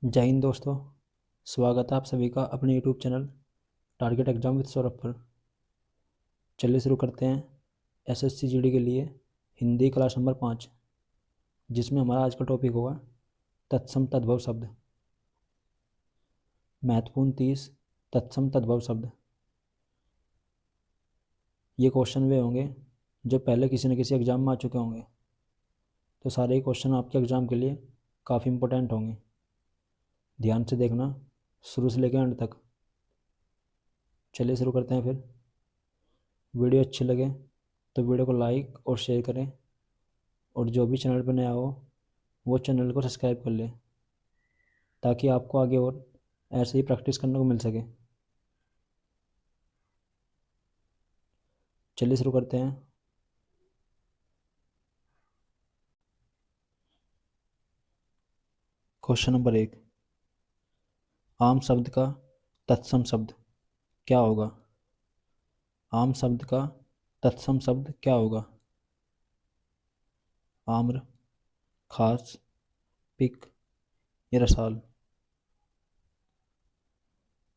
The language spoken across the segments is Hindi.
जय हिंद दोस्तों। स्वागत है आप सभी का अपने YouTube channel target exam with Saurabh पर। चलिए शुरू करते हैं एसएससी जीडी के लिए हिंदी क्लास नंबर 5, जिसमें हमारा आज का टॉपिक होगा तत्सम तद्भव शब्द। महत्वपूर्ण 30 तत्सम तद्भव शब्द। ये क्वेश्चन वे होंगे जो पहले किसी न किसी एग्जाम में आ चुके होंगे, तो सारे ही क्वेश्चन आपके एग्ज़ाम के लिए काफ़ी इंपॉर्टेंट होंगे। ध्यान से देखना शुरू से लेकर अंत तक। चलिए शुरू करते हैं फिर। वीडियो अच्छी लगे तो वीडियो को लाइक और शेयर करें, और जो भी चैनल पर नया हो वो चैनल को सब्सक्राइब कर ले, ताकि आपको आगे और ऐसे ही प्रैक्टिस करने को मिल सके। चलिए शुरू करते हैं। क्वेश्चन नंबर 1, आम शब्द का तत्सम शब्द क्या होगा? आम शब्द का तत्सम शब्द क्या होगा? आम्र, खास, पिक या रसाल।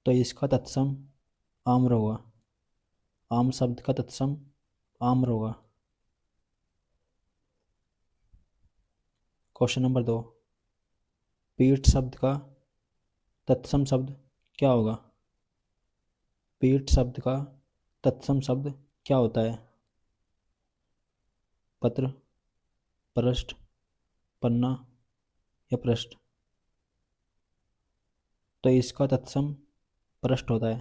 तो इसका तत्सम आम्र होगा। आम शब्द का तत्सम आम्र होगा। क्वेश्चन नंबर 2, पीठ शब्द का तत्सम शब्द क्या होगा? पीठ शब्द का तत्सम शब्द क्या होता है? पत्र, पृष्ठ, पन्ना या पृष्ठ। तो इसका तत्सम पृष्ठ होता है।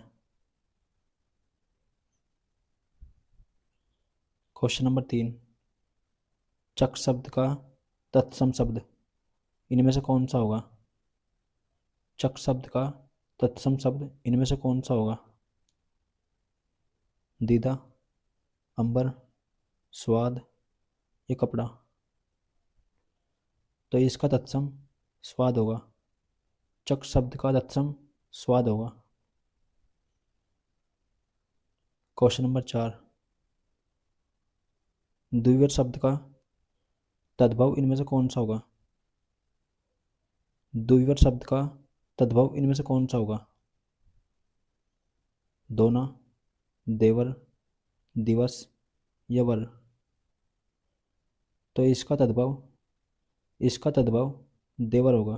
क्वेश्चन नंबर 3, चक शब्द का तत्सम शब्द इनमें से कौन सा होगा? चक शब्द का तत्सम शब्द इनमें से कौन सा होगा? दीदा, अंबर, स्वाद या कपड़ा। तो इसका तत्सम स्वाद होगा। चक शब्द का तत्सम स्वाद होगा। क्वेश्चन नंबर 4, द्विवीर शब्द का तद्भव इनमें से कौन सा होगा? द्विवीर शब्द का तद्भव इनमें से कौन सा होगा? दोना, देवर, दिवस या वर। तो इसका तद्भव देवर होगा।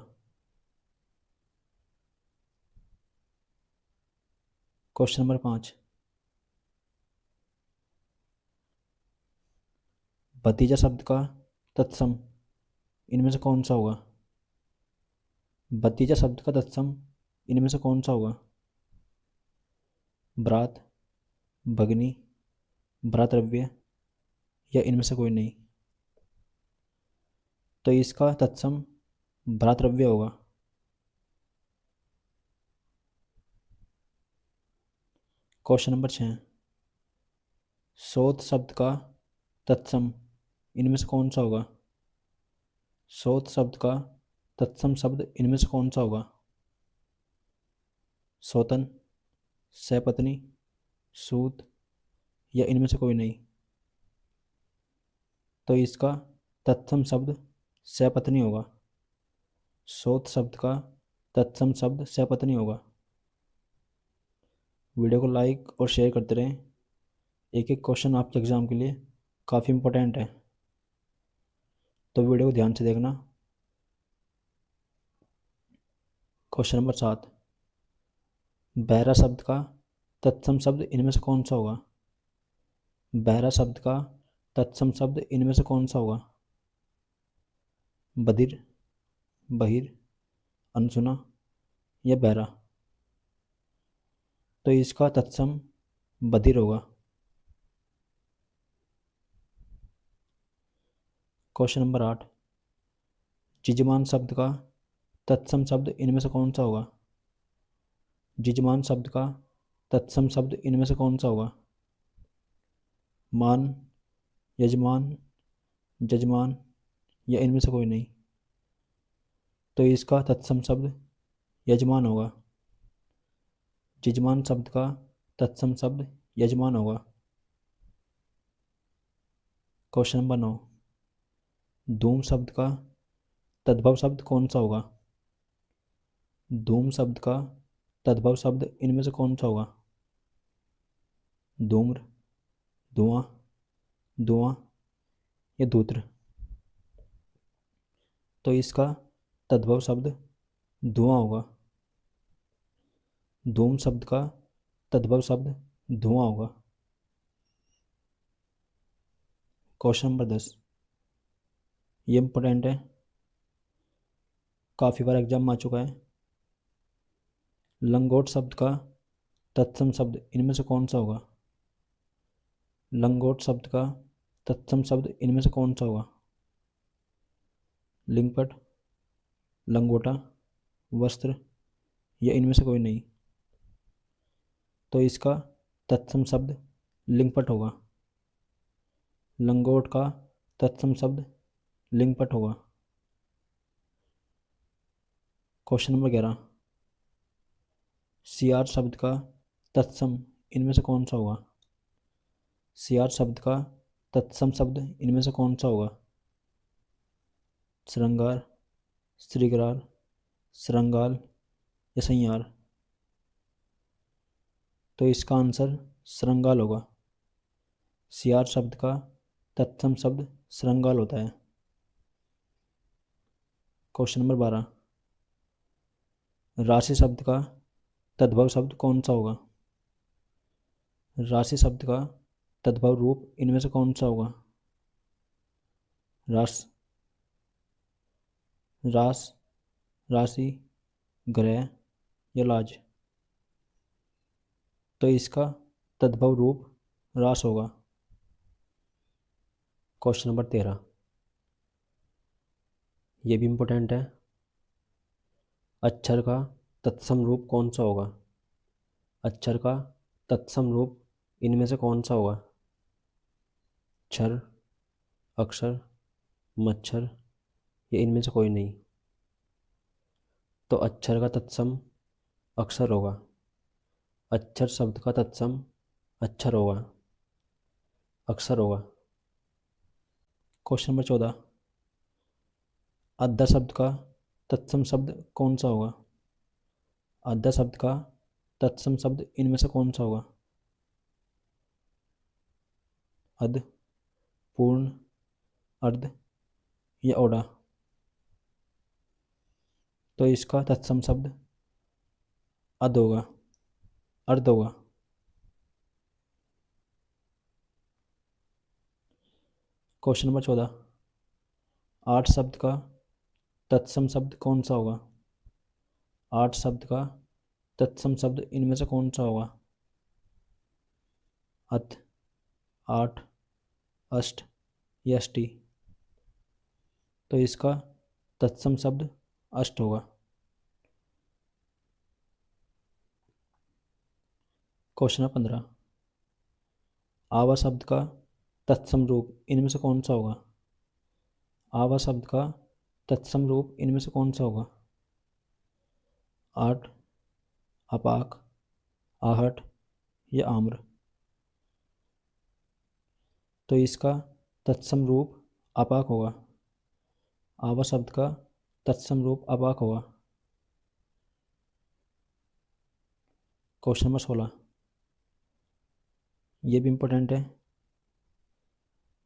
क्वेश्चन नंबर 5, भतीजा शब्द का तत्सम इनमें से कौन सा होगा? भतीजा शब्द का तत्सम इनमें से कौन सा होगा? भ्रात, भगनी, भ्रातृव्य या इनमें से कोई नहीं। तो इसका तत्सम भ्रातृव्य होगा। क्वेश्चन नंबर 6, सोत शब्द का तत्सम इनमें से कौन सा होगा? सोत शब्द का तत्सम शब्द इनमें से कौन सा होगा? सोतन, सपत्नी, सूत या इनमें से कोई नहीं। तो इसका तत्सम शब्द सपत्नी होगा। सोत शब्द का तत्सम शब्द सपत्नी होगा। वीडियो को लाइक और शेयर करते रहें। एक एक क्वेश्चन आपके एग्ज़ाम के लिए काफ़ी इंपॉर्टेंट है, तो वीडियो को ध्यान से देखना। क्वेश्चन नंबर 7, बहरा शब्द का तत्सम शब्द इनमें से कौन सा होगा? बहरा शब्द का तत्सम शब्द इनमें से कौन सा होगा? बधिर, बहिर, अनसुना या बहरा। तो इसका तत्सम बधिर होगा। क्वेश्चन नंबर 8, जिजमान शब्द का तत्सम शब्द इनमें से कौन सा होगा? जिजमान शब्द का तत्सम शब्द इनमें से कौन सा होगा? मान, यजमान, जजमान या इनमें से कोई नहीं। तो इसका तत्सम शब्द यजमान होगा। जिजमान शब्द का तत्सम शब्द यजमान होगा। क्वेश्चन नंबर 9, धूम शब्द का तद्भव शब्द कौन सा होगा? धूम शब्द का तद्भव शब्द इनमें से कौन सा होगा? धूम्र, धुआं, धुआं या धूत्र? तो इसका तद्भव शब्द धुआं होगा। धूम शब्द का तद्भव शब्द धुआं होगा। क्वेश्चन नंबर 10, ये इंपॉर्टेंट है, काफ़ी बार एग्जाम में आ चुका है। लंगोट शब्द का तत्सम शब्द इनमें से कौन सा होगा? लंगोट शब्द का तत्सम शब्द इनमें से कौन सा होगा? लिंगपट, लंगोटा, वस्त्र या इनमें से कोई नहीं? तो इसका तत्सम शब्द लिंगपट होगा। लंगोट का तत्सम शब्द लिंगपट होगा। क्वेश्चन नंबर 11, सियार शब्द का तत्सम इनमें से कौन सा होगा? सियार शब्द का तत्सम शब्द इनमें से कौन सा होगा? श्रृंगार, श्रृंगार, श्रृंगाल या संयार? तो इसका आंसर श्रृंगाल होगा। सियार शब्द का तत्सम शब्द श्रृंगाल होता है। क्वेश्चन नंबर 12, राशि शब्द का तद्भव शब्द कौन सा होगा? राशि शब्द का तद्भव रूप इनमें से कौन सा होगा? रास, रास, राशि, ग्रह या लाज? तो इसका तद्भव रूप रास होगा। क्वेश्चन नंबर 13, ये भी इम्पोर्टेंट है, अक्षर का तत्सम रूप कौन सा होगा? अक्षर का तत्सम रूप इनमें से कौन सा होगा? क्षर, अक्षर, मच्छर या इनमें से कोई नहीं? तो अक्षर का तत्सम अक्षर होगा। अक्षर शब्द का तत्सम अक्षर होगा, अक्षर होगा। क्वेश्चन नंबर 14, अद्धा शब्द का तत्सम शब्द कौन सा होगा? अद्धा शब्द का तत्सम शब्द इनमें से कौन सा होगा? अध, पूर्ण, अर्ध या ओढ़ा? तो इसका तत्सम शब्द अध होगा, अर्ध होगा। क्वेश्चन नंबर 14, आठ शब्द का तत्सम शब्द कौन सा होगा? आठ शब्द का तत्सम शब्द इनमें से कौन सा होगा? अत, आठ, अष्ट या अष्टि? तो इसका तत्सम शब्द अष्ट होगा। क्वेश्चन नंबर 15, आवा शब्द का तत्सम रूप इनमें से कौन सा होगा? आवा शब्द का तत्सम रूप इनमें से कौन सा होगा? आठ, अपाक, आहट या आम्र? तो इसका तत्सम रूप अपाक होगा। आवा शब्द का तत्सम रूप अपाक होगा। क्वेश्चन नंबर 16, ये भी इम्पोर्टेंट है,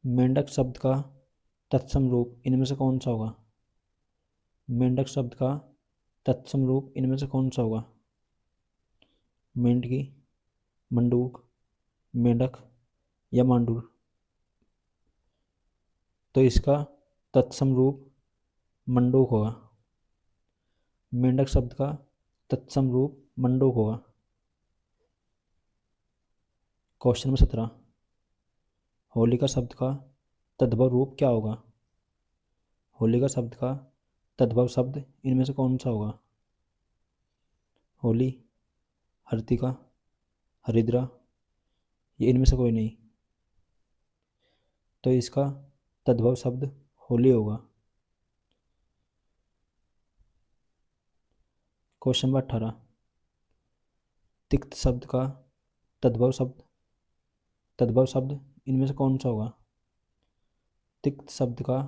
मेंढक शब्द का तत्सम रूप इनमें से कौन सा होगा? मेंढक शब्द का तत्सम रूप इनमें से कौन सा होगा? मेंढकी, मंडूक, मेंढक या मांडूर? तो इसका तत्सम रूप मंडूक होगा। मेंढक शब्द का तत्सम रूप मंडूक होगा। क्वेश्चन नंबर 17, होलिका शब्द का तद्भव रूप क्या होगा? होलिका शब्द का तद्भव शब्द इनमें से कौन सा होगा? होली, हर्तिका, हरिद्रा ये इनमें से कोई नहीं? तो इसका तद्भव शब्द होली होगा। क्वेश्चन नंबर 18, तिक्त शब्द का तद्भव शब्द इनमें से कौन सा होगा? तिक्त शब्द का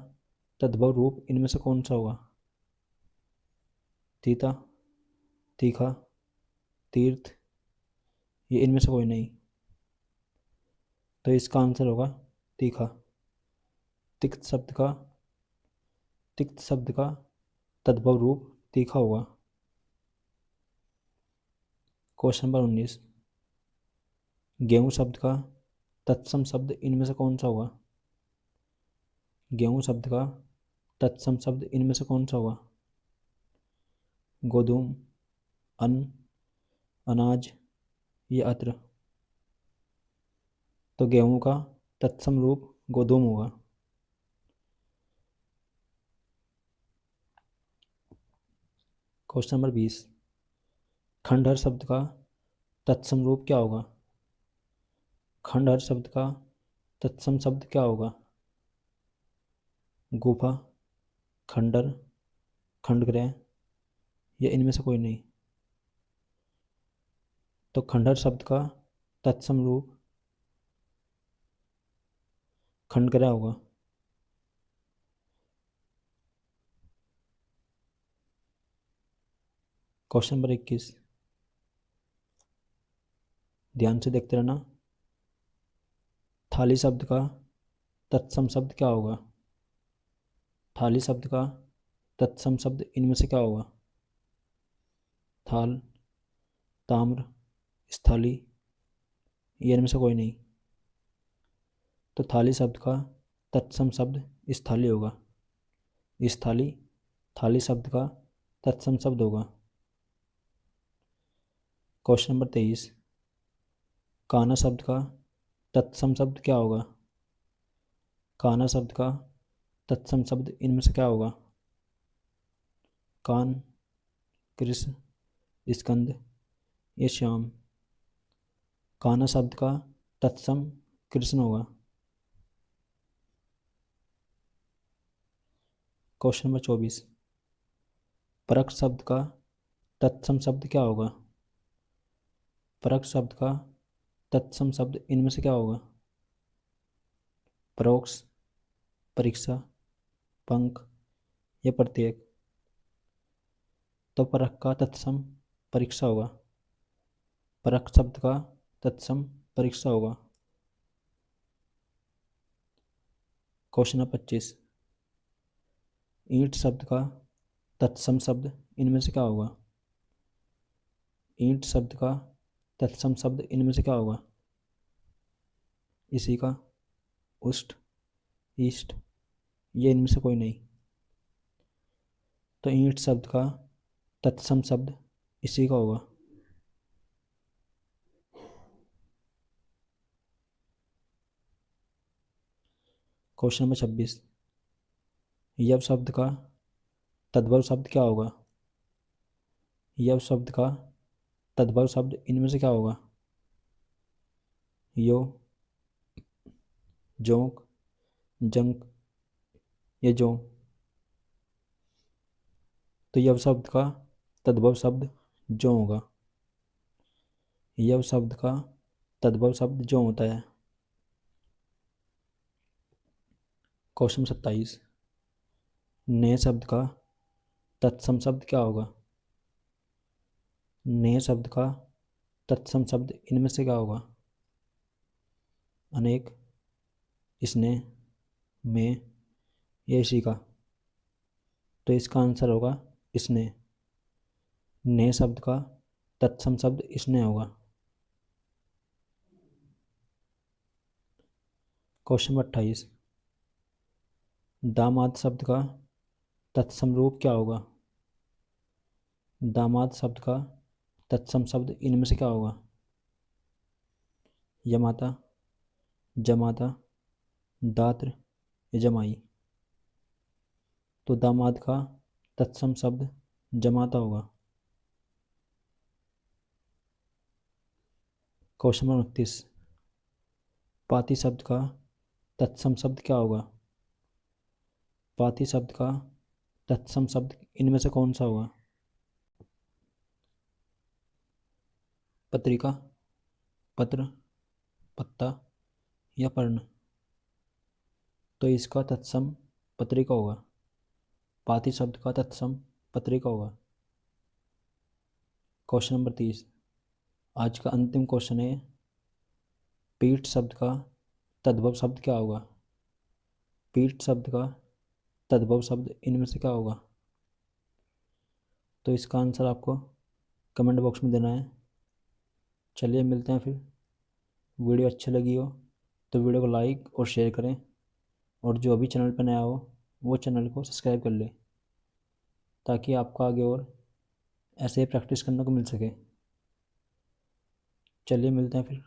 तद्भव रूप इनमें से कौन सा होगा? तीता, तीखा, तीर्थ, ये इनमें से कोई नहीं। तो इसका आंसर होगा तीखा। तिक्त शब्द का तिक्त शब्द का तद्भव रूप तीखा होगा। क्वेश्चन नंबर 19, गेहूं शब्द का तत्सम शब्द इनमें से कौन सा होगा? गेहूं शब्द का तत्सम शब्द इनमें से कौन सा होगा? गोधूम, अन्न, अनाज, या अत्र। तो गेहूं का तत्सम रूप गोधूम होगा। क्वेश्चन नंबर 20, खंडहर शब्द का तत्सम रूप क्या होगा? खंडहर शब्द का तत्सम शब्द क्या होगा? गुफा, खंडर, खंडगृह, या इनमें से कोई नहीं। तो खंडहर शब्द का तत्सम रूप खंडगृह होगा। क्वेश्चन नंबर 21, ध्यान से देखते रहना। थाली शब्द का तत्सम शब्द क्या होगा? थाली शब्द का तत्सम शब्द इनमें से क्या होगा? थाल, ताम्र, स्थाली, ये इनमें से कोई नहीं। तो थाली शब्द का तत्सम शब्द स्थाली होगा। स्थाली थाली शब्द का तत्सम शब्द होगा। क्वेश्चन नंबर 23, काना शब्द का तत्सम शब्द क्या होगा? काना शब्द का तत्सम शब्द इनमें से क्या होगा? कान, कृष्ण, स्कंद, ये श्याम। काना शब्द का तत्सम कृष्ण होगा। क्वेश्चन नंबर 24, परक शब्द का तत्सम शब्द क्या होगा? परक शब्द का तत्सम शब्द इनमें से क्या होगा? परोक्ष, परीक्षा, पंख, या प्रत्येक। तो परक का तत्सम परीक्षा होगा। परक शब्द का तत्सम परीक्षा होगा। क्वेश्चन नंबर 25, ईंट शब्द का तत्सम शब्द इनमें से क्या होगा? ईंट शब्द का तत्सम शब्द इनमें से क्या होगा? इसी का, उष्ट, ईस्ट, ये इनमें से कोई नहीं। तो ईंट शब्द का तत्सम शब्द इसी का होगा। क्वेश्चन नंबर 26, यव शब्द का तद्भव शब्द क्या होगा? यव शब्द का तद्भव शब्द इनमें से क्या होगा? यो, जोंक, जंक, या जो। तो यव शब्द का तद्भव शब्द जो होगा। यव शब्द का तद्भव शब्द जो होता है। क्वेश्चन 27, ने शब्द का तत्सम शब्द क्या होगा? ने शब्द का तत्सम शब्द इनमें से क्या होगा? अनेक, स्नेह, में, या इसी का। तो इसका आंसर होगा स्नेह। ने शब्द का तत्सम शब्द स्नेह होगा। क्वेश्चन नंबर 28, दामाद शब्द का तत्सम रूप क्या होगा? दामाद शब्द का तत्सम शब्द इनमें से क्या होगा? यमाता, जमाता, दात्र, या जमाई। तो दामाद का तत्सम शब्द जमाता होगा। क्वेश्चन नंबर 29, पाती शब्द का तत्सम शब्द क्या होगा? पाती शब्द का तत्सम शब्द इनमें से कौन सा होगा? पत्रिका, पत्र, पत्ता, या पर्ण। तो इसका तत्सम पत्रिका होगा। पाती शब्द का तत्सम पत्रिका होगा। Question number 30। आज का अंतिम क्वेश्चन है, पीठ शब्द का तद्भव शब्द क्या होगा? पीठ शब्द का तद्भव शब्द इनमें से क्या होगा? तो इसका आंसर आपको कमेंट बॉक्स में देना है। चलिए मिलते हैं फिर। वीडियो अच्छी लगी हो तो वीडियो को लाइक और शेयर करें, और जो अभी चैनल पर नया हो वो चैनल को सब्सक्राइब कर ले, ताकि आपको आगे और ऐसे ही प्रैक्टिस करने को मिल सके। चलिए मिलते हैं फिर।